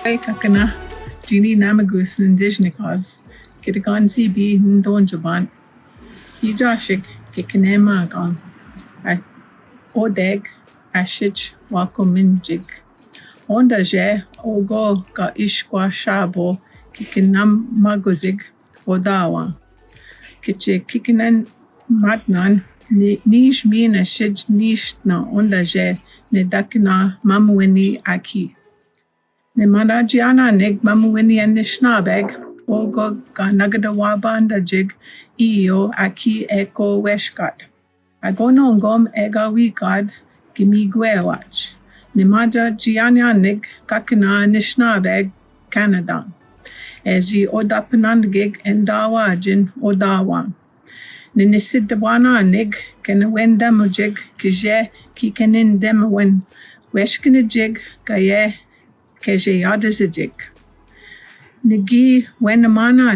kakana jini namagus nindijnikas kitagan sibi ndonjaban ijashik kikinema gang a odeg ashich wakominjig onda je ogo ka ishkwa shabo kikinam maguzig odawa kiche kikinan matnan nish mina shij nish na onda je ne dakina mamweni aki ne manajiana neg mamweni anishnabeg ogo ka nagadawabanda jig iyo aki eko weshkat agonongom ega wikad gimigwewach ne maja jiana neg kakina nishnabeg Canada Eji odapanandgig endawajin odawa Ninisidwana nig kenwendamujig kije kikenindemawen weshkinajig kaye keje yadazijig Nigi wenamana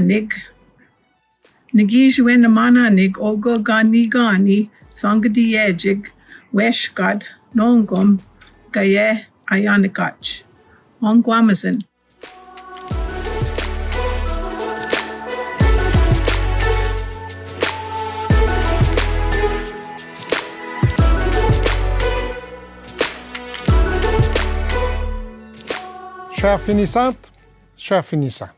nig ogo gani sangadiyejig weshkad nongum kaye ayanikach Ongwamazin Chères finissantes, chers finissants,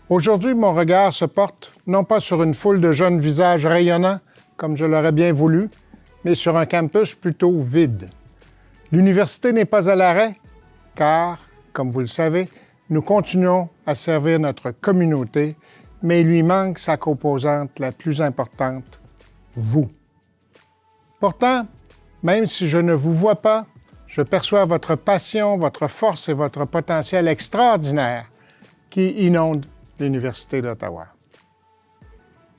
aujourd'hui mon regard se porte non pas sur une foule de jeunes visages rayonnants, comme je l'aurais bien voulu, mais sur un campus plutôt vide. L'université n'est pas à l'arrêt, car, comme vous le savez, nous continuons à servir notre communauté, mais il lui manque sa composante la plus importante, vous. Pourtant, même si je ne vous vois pas, je perçois votre passion, votre force et votre potentiel extraordinaire qui inonde l'Université d'Ottawa.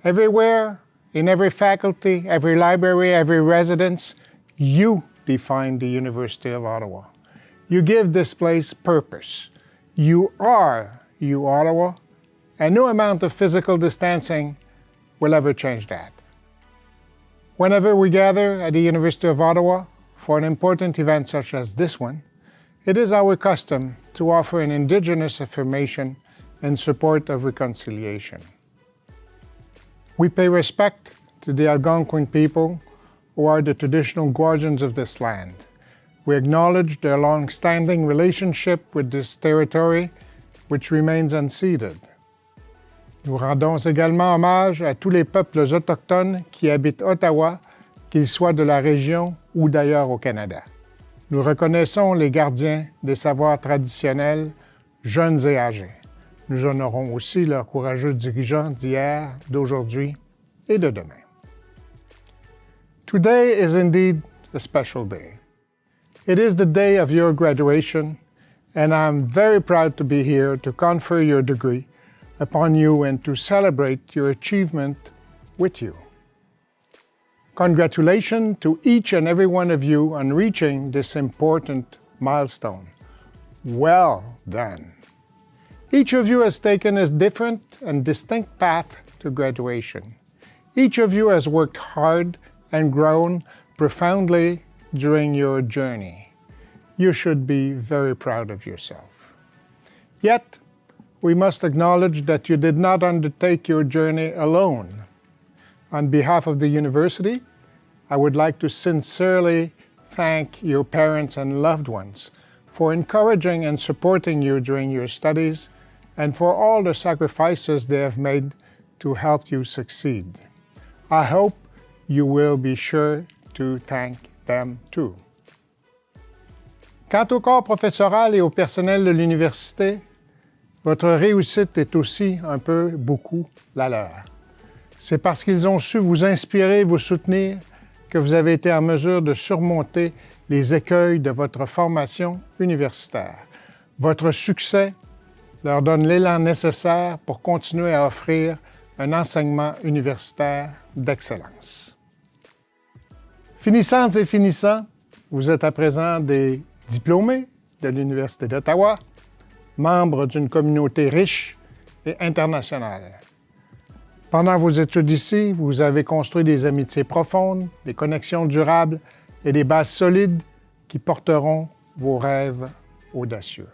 Everywhere, in every faculty, every library, every residence, you define the University of Ottawa. You give this place purpose. You are uOttawa, and no amount of physical distancing will ever change that. Whenever we gather at the University of Ottawa, for an important event such as this one, it is our custom to offer an Indigenous affirmation in support of reconciliation. We pay respect to the Algonquin people who are the traditional guardians of this land. We acknowledge their long-standing relationship with this territory, which remains unceded. Nous rendons également hommage à tous les peuples autochtones qui habitent Ottawa, qu'ils soient de la région ou d'ailleurs au Canada. Nous reconnaissons les gardiens des savoirs traditionnels, jeunes et âgés. Nous honorons aussi leurs courageux dirigeants d'hier, d'aujourd'hui et de demain. Today is indeed a special day. It is the day of your graduation, and I'm very proud to be here to confer your degree upon you and to celebrate your achievement with you. Congratulations to each and every one of you on reaching this important milestone. Well done. Each of you has taken a different and distinct path to graduation. Each of you has worked hard and grown profoundly during your journey. You should be very proud of yourself. Yet, we must acknowledge that you did not undertake your journey alone. On behalf of the university, I would like to sincerely thank your parents and loved ones for encouraging and supporting you during your studies and for all the sacrifices they have made to help you succeed. I hope you will be sure to thank them too. Quant au corps professoral et au personnel de l'université, votre réussite est aussi un peu beaucoup la leur. C'est parce qu'ils ont su vous inspirer, vous soutenir, que vous avez été en mesure de surmonter les écueils de votre formation universitaire. Votre succès leur donne l'élan nécessaire pour continuer à offrir un enseignement universitaire d'excellence. Finissantes et finissants, vous êtes à présent des diplômés de l'Université d'Ottawa, membres d'une communauté riche et internationale. Pendant vos études ici, vous avez construit des amitiés profondes, des connexions durables et des bases solides qui porteront vos rêves audacieux.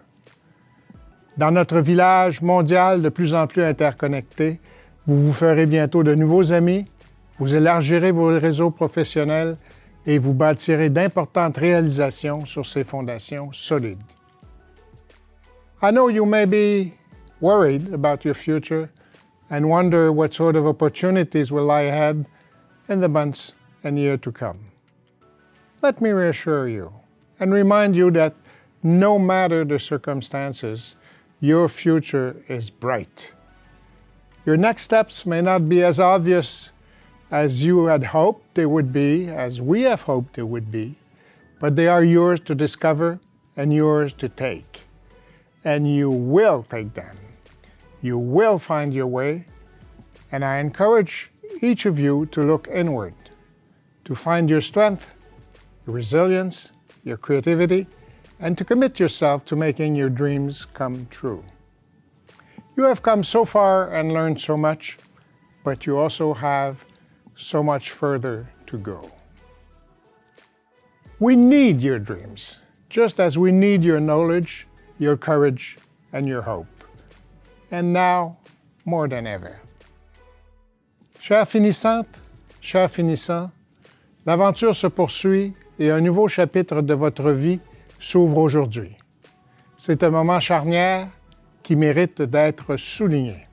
Dans notre village mondial de plus en plus interconnecté, vous vous ferez bientôt de nouveaux amis, vous élargirez vos réseaux professionnels et vous bâtirez d'importantes réalisations sur ces fondations solides. I know you may be worried about your future and wonder what sort of opportunities will lie ahead in the months and years to come. Let me reassure you and remind you that no matter the circumstances, your future is bright. Your next steps may not be as obvious as you had hoped they would be, as we have hoped they would be, but they are yours to discover and yours to take. And you will take them. You will find your way, and I encourage each of you to look inward, to find your strength, your resilience, your creativity, and to commit yourself to making your dreams come true. You have come so far and learned so much, but you also have so much further to go. We need your dreams, just as we need your knowledge, your courage, and your hope. And now, more than ever. Chères finissantes, chers finissants, l'aventure se poursuit et un nouveau chapitre de votre vie s'ouvre aujourd'hui. C'est un moment charnière qui mérite d'être souligné.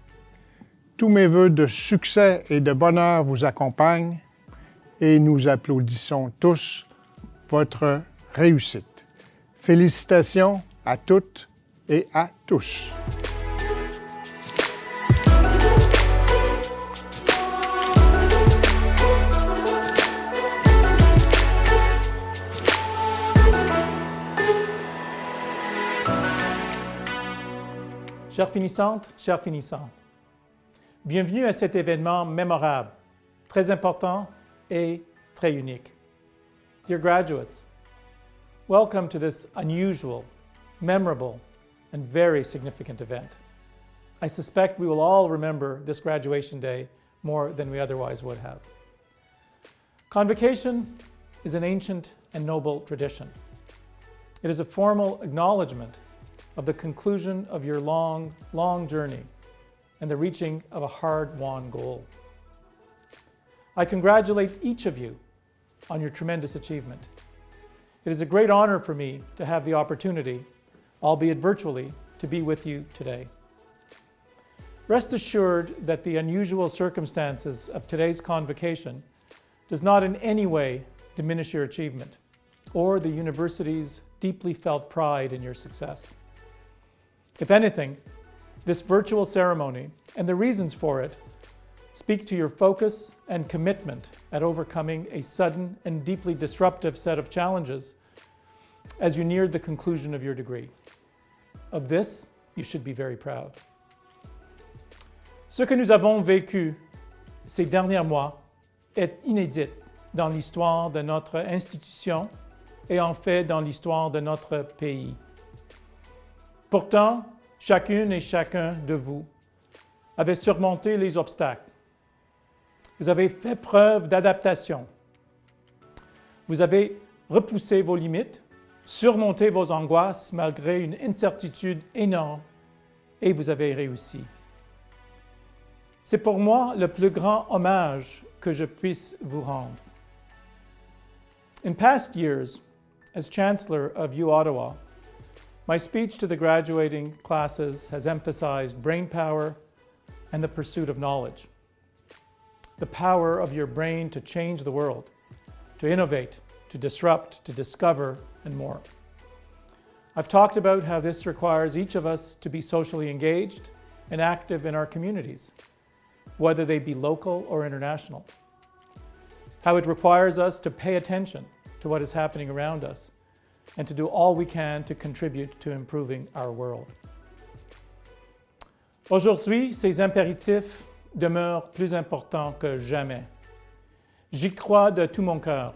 Tous mes vœux de succès et de bonheur vous accompagnent et nous applaudissons tous votre réussite. Félicitations à toutes et à tous. Chères finissantes, chers finissants, bienvenue à cet événement mémorable, très important et très unique. Dear graduates, welcome to this unusual, memorable, and very significant event. I suspect we will all remember this graduation day more than we otherwise would have. Convocation is an ancient and noble tradition. It is a formal acknowledgement of the conclusion of your long, long journey and the reaching of a hard-won goal. I congratulate each of you on your tremendous achievement. It is a great honor for me to have the opportunity, albeit virtually, to be with you today. Rest assured that the unusual circumstances of today's convocation does not in any way diminish your achievement or the university's deeply felt pride in your success. If anything, this virtual ceremony and the reasons for it speak to your focus and commitment at overcoming a sudden and deeply disruptive set of challenges as you neared the conclusion of your degree. Of this, you should be very proud. Ce que nous avons vécu ces derniers mois est inédit dans l'histoire de notre institution et en fait dans l'histoire de notre pays. Pourtant, chacune et chacun de vous avez surmonté les obstacles. Vous avez fait preuve d'adaptation. Vous avez repoussé vos limites, surmonté vos angoisses malgré une incertitude énorme et vous avez réussi. C'est pour moi le plus grand hommage que je puisse vous rendre. In past years, as Chancellor of uOttawa, my speech to the graduating classes has emphasized brain power and the pursuit of knowledge. The power of your brain to change the world, to innovate, to disrupt, to discover, and more. I've talked about how this requires each of us to be socially engaged and active in our communities, whether they be local or international. How it requires us to pay attention to what is happening around us and to do all we can to contribute to improving our world. Aujourd'hui, ces impératifs demeurent plus importants que jamais. J'y crois de tout mon cœur.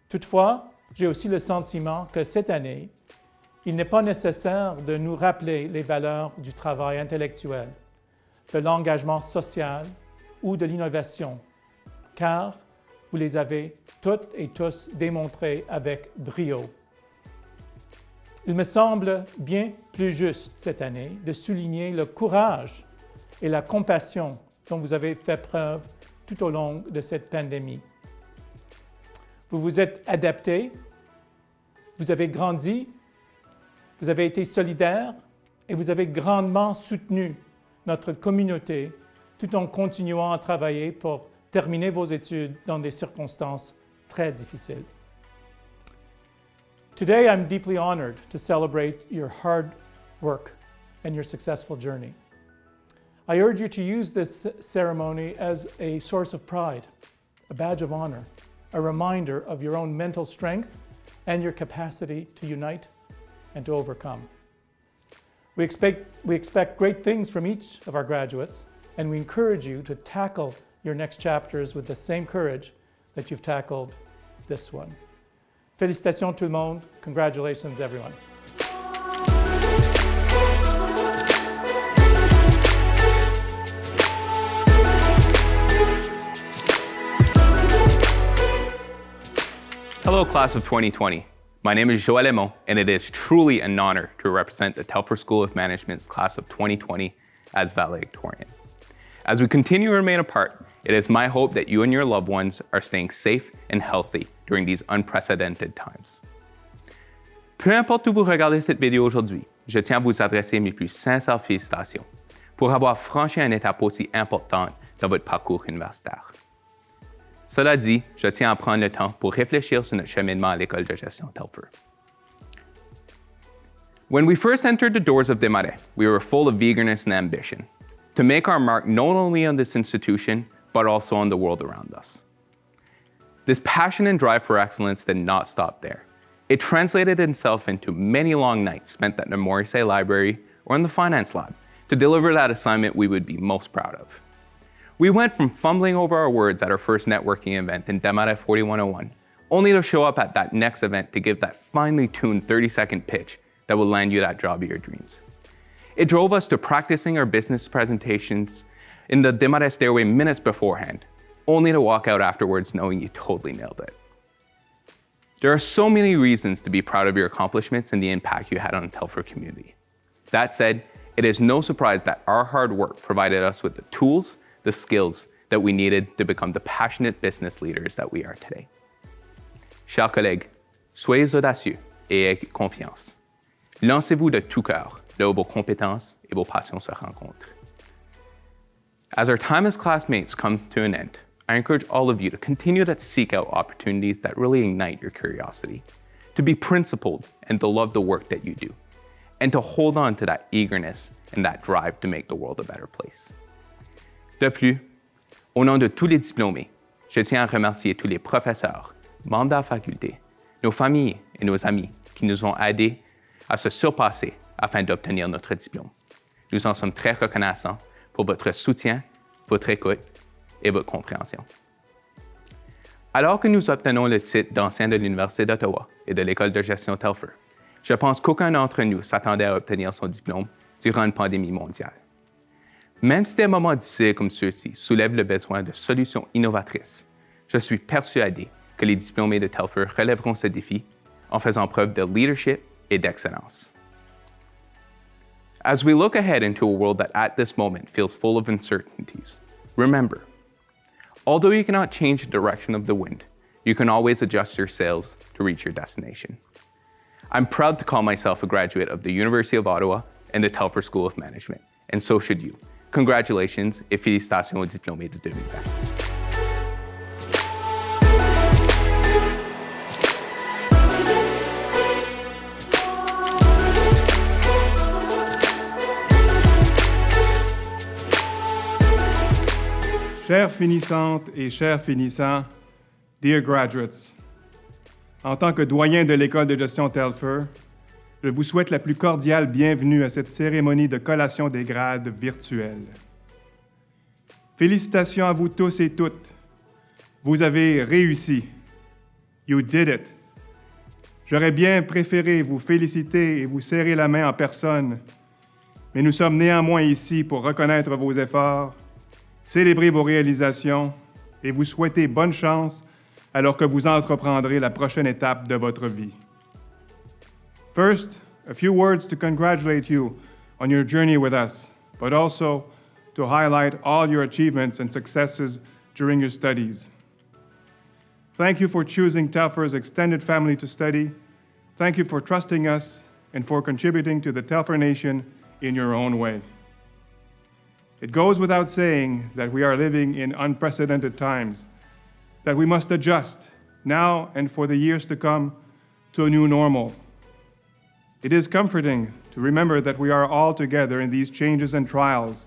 Toutefois, j'ai aussi le sentiment que cette année, il n'est pas nécessaire de nous rappeler les valeurs du travail intellectuel, de l'engagement social ou de l'innovation, car vous les avez toutes et tous démontrés avec brio. Il me semble bien plus juste cette année de souligner le courage et la compassion dont vous avez fait preuve tout au long de cette pandémie. Vous vous êtes adaptés, vous avez grandi, vous avez été solidaires et vous avez grandement soutenu notre communauté tout en continuant à travailler pour terminer vos études dans des circonstances très difficiles. Today, I'm deeply honored to celebrate your hard work and your successful journey. I urge you to use this ceremony as a source of pride, a badge of honor, a reminder of your own mental strength and your capacity to unite and to overcome. We expect great things from each of our graduates, and we encourage you to tackle your next chapters with the same courage that you've tackled this one. Félicitations tout le monde. Congratulations, everyone. Hello, class of 2020. My name is Joël Emond, and it is truly an honor to represent the Telfer School of Management's class of 2020 as valedictorian. As we continue to remain apart, it is my hope that you and your loved ones are staying safe and healthy during these unprecedented times. Peu importe où vous regardez cette vidéo aujourd'hui, je tiens à vous adresser mes plus sincères félicitations pour avoir franchi une étape aussi importante dans votre parcours universitaire. Cela dit, je tiens à prendre le temps pour réfléchir sur notre cheminement à l'école de gestion Telfer. When we first entered the doors of Desmarais, we were full of eagerness and ambition to make our mark not only on this institution, but also on the world around us. This passion and drive for excellence did not stop there. It translated itself into many long nights spent at the Morrissey Library or in the finance lab to deliver that assignment we would be most proud of. We went from fumbling over our words at our first networking event in Desmarais 4101, only to show up at that next event to give that finely tuned 30-second pitch that will land you that job of your dreams. It drove us to practicing our business presentations in the Desmarais stairway minutes beforehand, only to walk out afterwards knowing you totally nailed it. There are so many reasons to be proud of your accomplishments and the impact you had on the Telfer community. That said, it is no surprise that our hard work provided us with the tools, the skills that we needed to become the passionate business leaders that we are today. Chers collègues, soyez audacieux et ayez confiance. Lancez-vous de tout cœur, là où vos compétences et vos passions se rencontrent. As our time as classmates comes to an end, I encourage all of you to continue to seek out opportunities that really ignite your curiosity, to be principled and to love the work that you do, and to hold on to that eagerness and that drive to make the world a better place. De plus, au nom de tous les diplômés, je tiens à remercier tous les professeurs, membres de la faculté, nos familles et nos amis qui nous ont aidés à se surpasser afin d'obtenir notre diplôme. Nous en sommes très reconnaissants pour votre soutien, votre écoute et votre compréhension. Alors que nous obtenons le titre d'ancien de l'Université d'Ottawa et de l'École de gestion Telfer, je pense qu'aucun d'entre nous s'attendait à obtenir son diplôme durant une pandémie mondiale. Même si des moments difficiles comme ceux-ci soulèvent le besoin de solutions innovatrices, je suis persuadé que les diplômés de Telfer relèveront ce défi en faisant preuve de leadership et d'excellence. As we look ahead into a world that at this moment feels full of uncertainties, remember, although you cannot change the direction of the wind, you can always adjust your sails to reach your destination. I'm proud to call myself a graduate of the University of Ottawa and the Telfer School of Management, and so should you. Congratulations et félicitations aux diplômés de 2020. Chères finissantes et chers finissants, dear graduates, en tant que doyen de l'École de gestion Telfer, je vous souhaite la plus cordiale bienvenue à cette cérémonie de collation des grades virtuelle. Félicitations à vous tous et toutes. Vous avez réussi. You did it. J'aurais bien préféré vous féliciter et vous serrer la main en personne, mais nous sommes néanmoins ici pour reconnaître vos efforts, célébrer vos réalisations et vous souhaiter bonne chance alors que vous entreprendrez la prochaine étape de votre vie. First, a few words to congratulate you on your journey with us, but also to highlight all your achievements and successes during your studies. Thank you for choosing Telfer's extended family to study. Thank you for trusting us and for contributing to the Telfer Nation in your own way. It goes without saying that we are living in unprecedented times, that we must adjust now and for the years to come to a new normal. It is comforting to remember that we are all together in these changes and trials,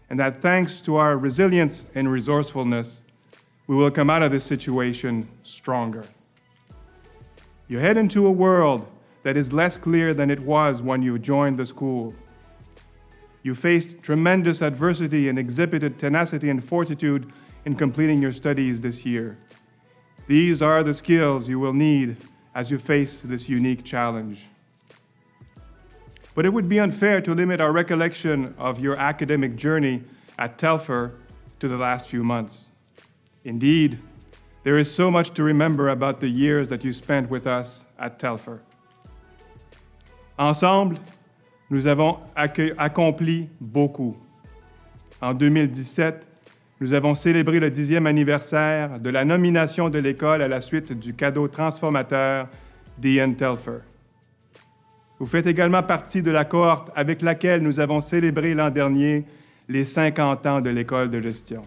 and that thanks to our resilience and resourcefulness, we will come out of this situation stronger. You head into a world that is less clear than it was when you joined the school. You faced tremendous adversity and exhibited tenacity and fortitude in completing your studies this year. These are the skills you will need as you face this unique challenge. But it would be unfair to limit our recollection of your academic journey at Telfer to the last few months. Indeed, there is so much to remember about the years that you spent with us at Telfer. Ensemble, nous avons accompli beaucoup. En 2017, nous avons célébré le 10e anniversaire de la nomination de l'école à la suite du cadeau transformateur d'Ian Telfer. Vous faites également partie de la cohorte avec laquelle nous avons célébré l'an dernier les 50 ans de l'école de gestion.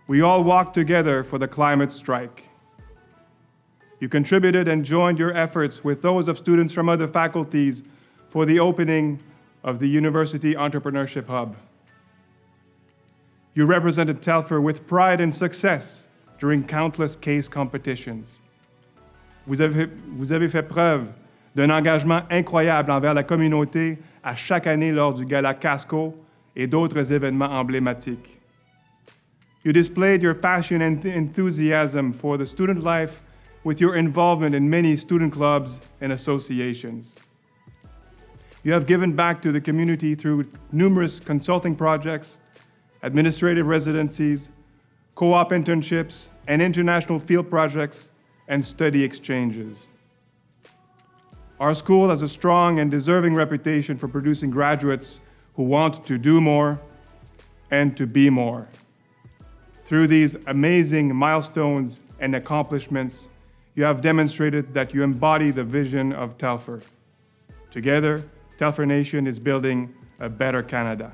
We all walked together for the climate strike. You contributed and joined your efforts with those of students from other faculties for the opening of the University Entrepreneurship Hub. You represented Telfer with pride and success during countless case competitions. Vous avez fait preuve d'un engagement incroyable envers la communauté à chaque année lors du Gala Casco et d'autres événements emblématiques. You displayed your passion and enthusiasm for the student life with your involvement in many student clubs and associations. You have given back to the community through numerous consulting projects, administrative residencies, co-op internships, and international field projects and study exchanges. Our school has a strong and deserving reputation for producing graduates who want to do more and to be more. Through these amazing milestones and accomplishments, you have demonstrated that you embody the vision of Telfer. Together, Telfer Nation is building a better Canada.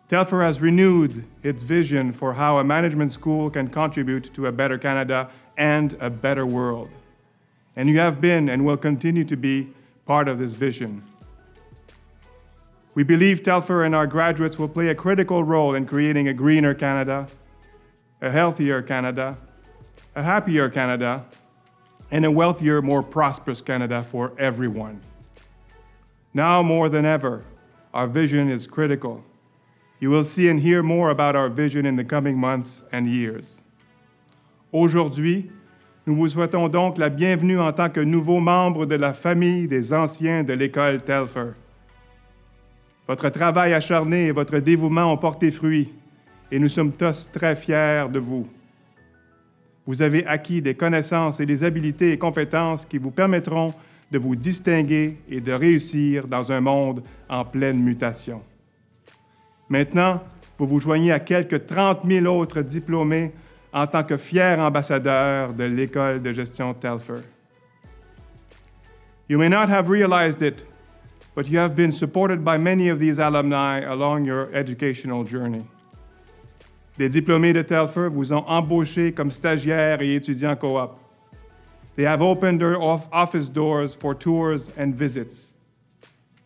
Telfer has renewed its vision for how a management school can contribute to a better Canada and a better world. And you have been and will continue to be part of this vision. We believe Telfer and our graduates will play a critical role in creating a greener Canada, a healthier Canada, a happier Canada, and a wealthier, more prosperous Canada for everyone. Now more than ever, our vision is critical. You will see and hear more about our vision in the coming months and years. Aujourd'hui, nous vous souhaitons donc la bienvenue en tant que nouveaux membres de la famille des anciens de l'école Telfer. Votre travail acharné et votre dévouement ont porté fruit, et nous sommes tous très fiers de vous. Vous avez acquis des connaissances et des habiletés et compétences qui vous permettront de vous distinguer et de réussir dans un monde en pleine mutation. Maintenant, vous vous joignez à quelques 30 000 autres diplômés en tant que fiers ambassadeurs de l'école de gestion Telfer. You may not have realized it, but you have been supported by many of these alumni along your educational journey. Des diplômés de Telfer vous ont embauché comme stagiaires et étudiants co-op. They have opened their office doors for tours and visits.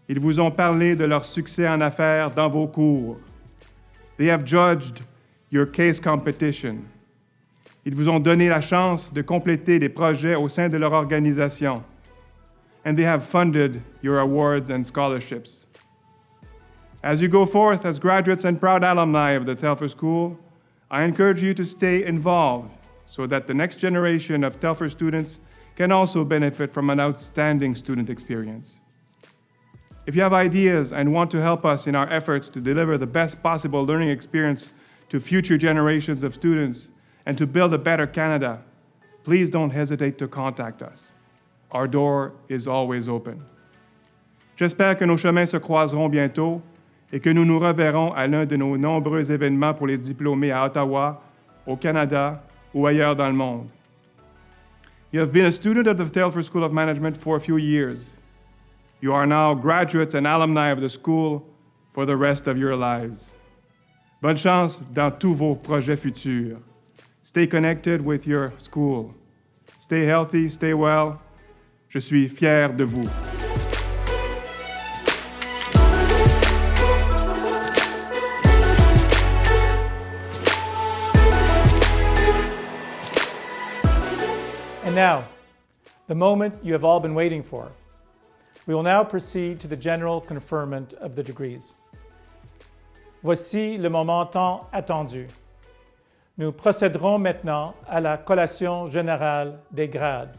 Ils vous ont parlé de leur succès en affaires dans vos cours. They have judged your case competition. Ils vous ont donné la chance de compléter des projets au sein de leur organisation. And they have funded your awards and scholarships. As you go forth as graduates and proud alumni of the Telfer School, I encourage you to stay involved so that the next generation of Telfer students can also benefit from an outstanding student experience. If you have ideas and want to help us in our efforts to deliver the best possible learning experience to future generations of students and to build a better Canada, please don't hesitate to contact us. our door is always open. J'espère que nos chemins se croiseront bientôt et que nous nous reverrons à l'un de nos nombreux événements pour les diplômés à Ottawa, au Canada ou ailleurs dans le monde. You have been a student of the Telfer School of Management for a few years. You are now graduates and alumni of the school for the rest of your lives. Bonne chance dans tous vos projets futurs. Stay connected with your school. Stay healthy, stay well. Je suis fier de vous. And now, the moment you have all been waiting for. We will now proceed to the general conferment of the degrees. Voici le moment tant attendu. Nous procéderons maintenant à la collation générale des grades.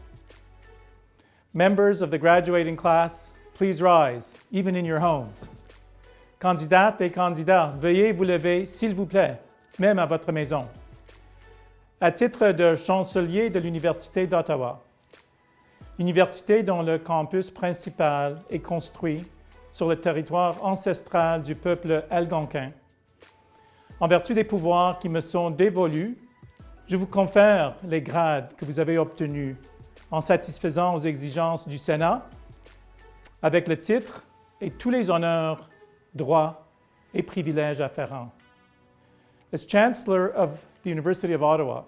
Members of the graduating class, please rise, even in your homes. Candidates et candidats, veuillez vous lever, s'il vous plaît, même à votre maison. À titre de chancelier de l'Université d'Ottawa, université dont le campus principal est construit sur le territoire ancestral du peuple algonquin, en vertu des pouvoirs qui me sont dévolus, je vous confère les grades que vous avez obtenus en satisfaisant aux exigences du Sénat, avec le titre et tous les honneurs, droits et privilèges afférents. As Chancellor of the University of Ottawa,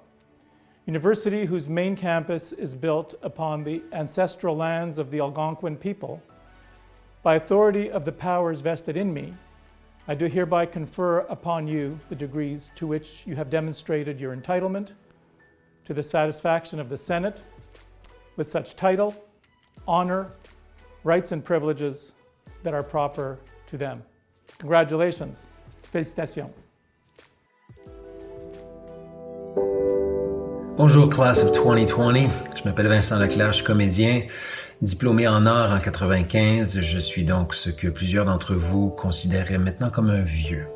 university whose main campus is built upon the ancestral lands of the Algonquin people, by authority of the powers vested in me, I do hereby confer upon you the degrees to which you have demonstrated your entitlement to the satisfaction of the Senate with such title, honor, rights and privileges that are proper to them. Congratulations. Félicitations. Bonjour, class of 2020. Je m'appelle Vincent Leclerc, je suis comédien, diplômé en art en 95. Je suis donc ce que plusieurs d'entre vous considéraient maintenant comme un vieux.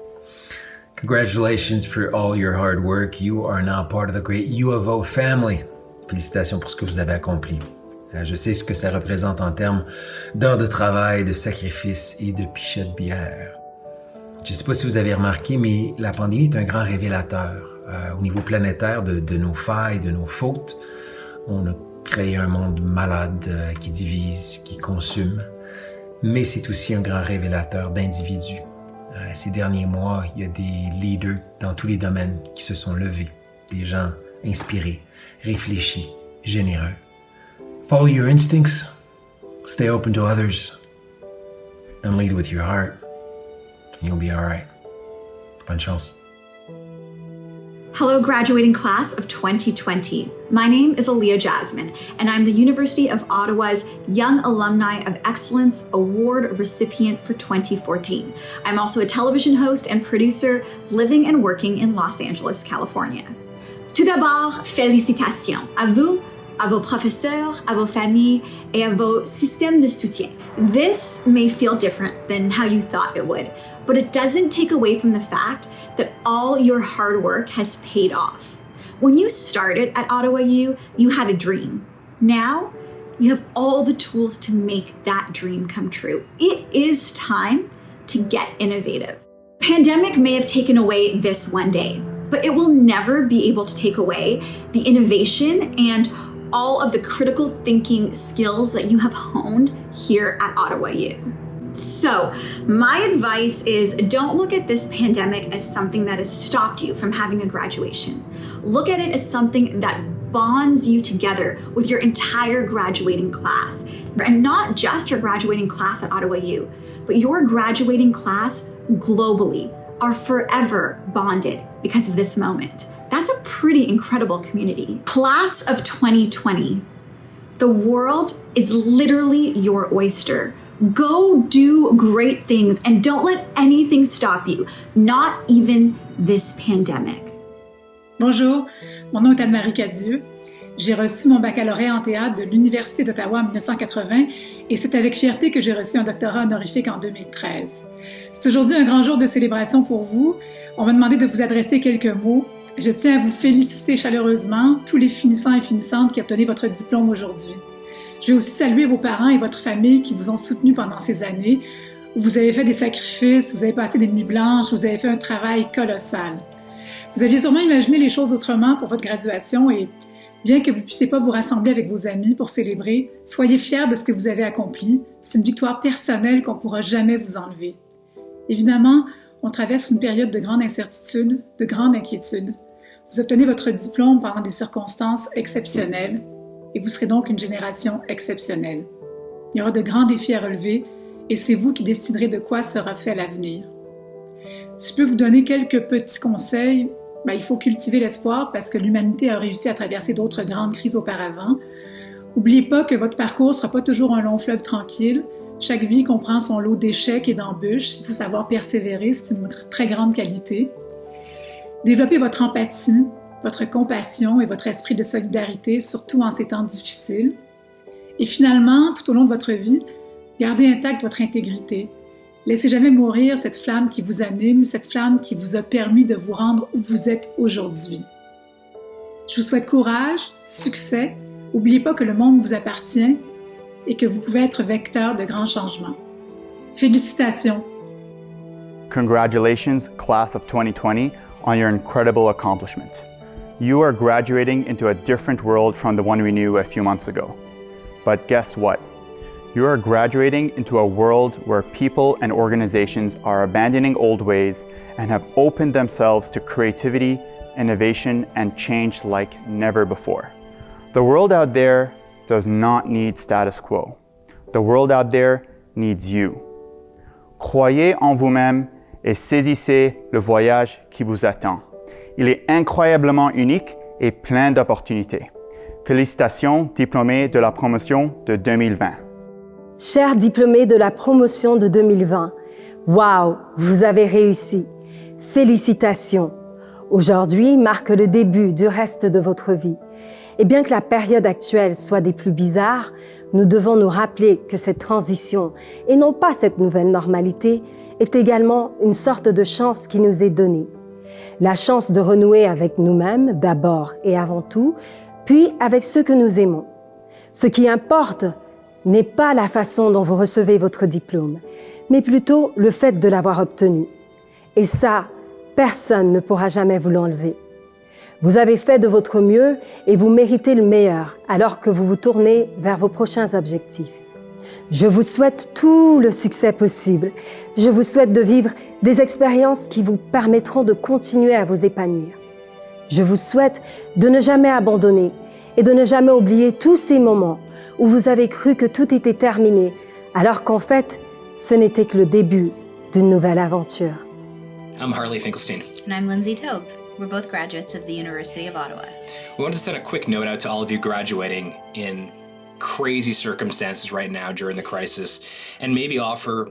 Congratulations for all your hard work. You are now part of the great uOttawa family. Félicitations pour ce que vous avez accompli. Je sais ce que ça représente en termes d'heures de travail, de sacrifices et de pichets de bière. Je ne sais pas si vous avez remarqué, mais la pandémie est un grand révélateur. Au niveau planétaire de nos failles, de nos fautes. On a créé un monde malade qui divise, qui consume, mais c'est aussi un grand révélateur d'individus. Ces derniers mois, il y a des leaders dans tous les domaines qui se sont levés, des gens inspirés, réfléchis, généreux. Follow your instincts, stay open to others, and lead with your heart. You'll be all right. Bonne chance. Hello, graduating class of 2020. My name is Aaliyah Jasmine, and I'm the University of Ottawa's Young Alumni of Excellence Award recipient for 2014. I'm also a television host and producer living and working in Los Angeles, California. Tout d'abord, félicitations à vous, à vos professeurs, à vos familles, et à vos systèmes de soutien. This may feel different than how you thought it would, but it doesn't take away from the fact that all your hard work has paid off. When you started at Ottawa U, you had a dream. Now, you have all the tools to make that dream come true. It is time to get innovative. Pandemic may have taken away this one day, but it will never be able to take away the innovation and all of the critical thinking skills that you have honed here at Ottawa U. So, my advice is don't look at this pandemic as something that has stopped you from having a graduation. Look at it as something that bonds you together with your entire graduating class. And not just your graduating class at Ottawa U, but your graduating class globally are forever bonded because of this moment. That's a pretty incredible community. Class of 2020. The world is literally your oyster. Go do great things and don't let anything stop you, not even this pandemic. Bonjour, mon nom est Anne-Marie Cadieux. J'ai reçu mon baccalauréat en théâtre de l'Université d'Ottawa en 1980 et c'est avec fierté que j'ai reçu un doctorat honorifique en 2013. C'est aujourd'hui un grand jour de célébration pour vous. On m'a demandé de vous adresser quelques mots. Je tiens à vous féliciter chaleureusement, tous les finissants et finissantes qui obtenaient votre diplôme aujourd'hui. Je veux aussi saluer vos parents et votre famille qui vous ont soutenu pendant ces années, où vous avez fait des sacrifices, vous avez passé des nuits blanches, vous avez fait un travail colossal. Vous aviez sûrement imaginé les choses autrement pour votre graduation et bien que vous ne puissiez pas vous rassembler avec vos amis pour célébrer, soyez fiers de ce que vous avez accompli. C'est une victoire personnelle qu'on ne pourra jamais vous enlever. Évidemment, on traverse une période de grande incertitude, de grande inquiétude. Vous obtenez votre diplôme pendant des circonstances exceptionnelles et vous serez donc une génération exceptionnelle. Il y aura de grands défis à relever et c'est vous qui déciderez de quoi sera fait l'avenir. Si je peux vous donner quelques petits conseils, il faut cultiver l'espoir parce que l'humanité a réussi à traverser d'autres grandes crises auparavant. N'oubliez pas que votre parcours ne sera pas toujours un long fleuve tranquille. Chaque vie comprend son lot d'échecs et d'embûches. Il faut savoir persévérer, c'est une très grande qualité. Développez votre empathie, votre compassion et votre esprit de solidarité, surtout en ces temps difficiles. Et finalement, tout au long de votre vie, gardez intacte votre intégrité. Laissez jamais mourir cette flamme qui vous anime, cette flamme qui vous a permis de vous rendre où vous êtes aujourd'hui. Je vous souhaite courage, succès. N'oubliez pas que le monde vous appartient et que vous pouvez être vecteur de grands changements. Félicitations! Congratulations, class of 2020, on your incredible accomplishment. You are graduating into a different world from the one we knew a few months ago. But guess what? You are graduating into a world where people and organizations are abandoning old ways and have opened themselves to creativity, innovation, and change like never before. The world out there does not need status quo. The world out there needs you. Croyez en vous-même et saisissez le voyage qui vous attend. Il est incroyablement unique et plein d'opportunités. Félicitations, diplômés de la promotion de 2020. Chers diplômés de la promotion de 2020, waouh, vous avez réussi. Félicitations. Aujourd'hui marque le début du reste de votre vie. Et bien que la période actuelle soit des plus bizarres, nous devons nous rappeler que cette transition, et non pas cette nouvelle normalité, est également une sorte de chance qui nous est donnée. La chance de renouer avec nous-mêmes d'abord et avant tout, puis avec ceux que nous aimons. Ce qui importe n'est pas la façon dont vous recevez votre diplôme, mais plutôt le fait de l'avoir obtenu. Et ça, personne ne pourra jamais vous l'enlever. Vous avez fait de votre mieux et vous méritez le meilleur alors que vous vous tournez vers vos prochains objectifs. Je vous souhaite tout le succès possible. Je vous souhaite de vivre des expériences qui vous permettront de continuer à vous épanouir. Je vous souhaite de ne jamais abandonner et de ne jamais oublier tous ces moments où vous avez cru que tout était terminé, alors qu'en fait, ce n'était que le début d'une nouvelle aventure. I'm Harley Finkelstein. And I'm Lindsay Taube. We're both graduates of the University of Ottawa. We want to send a quick note out to all of you graduating in crazy circumstances right now during the crisis, and maybe offer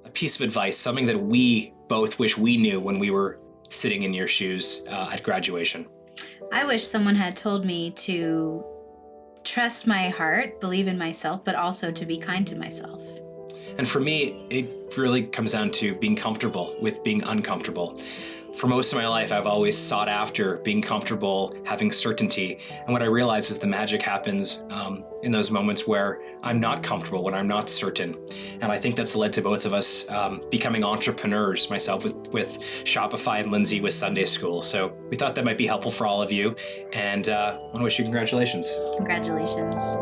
a piece of advice, something that we both wish we knew when we were sitting in your shoes at graduation. I wish someone had told me to trust my heart, believe in myself, but also to be kind to myself. And for me, it really comes down to being comfortable with being uncomfortable. For most of my life, I've always sought after being comfortable, having certainty. And what I realize is the magic happens in those moments where I'm not comfortable, when I'm not certain. And I think that's led to both of us becoming entrepreneurs, myself with Shopify and Lindsay with Sunday School. So we thought that might be helpful for all of you. And I want to wish you congratulations. Congratulations.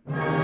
you.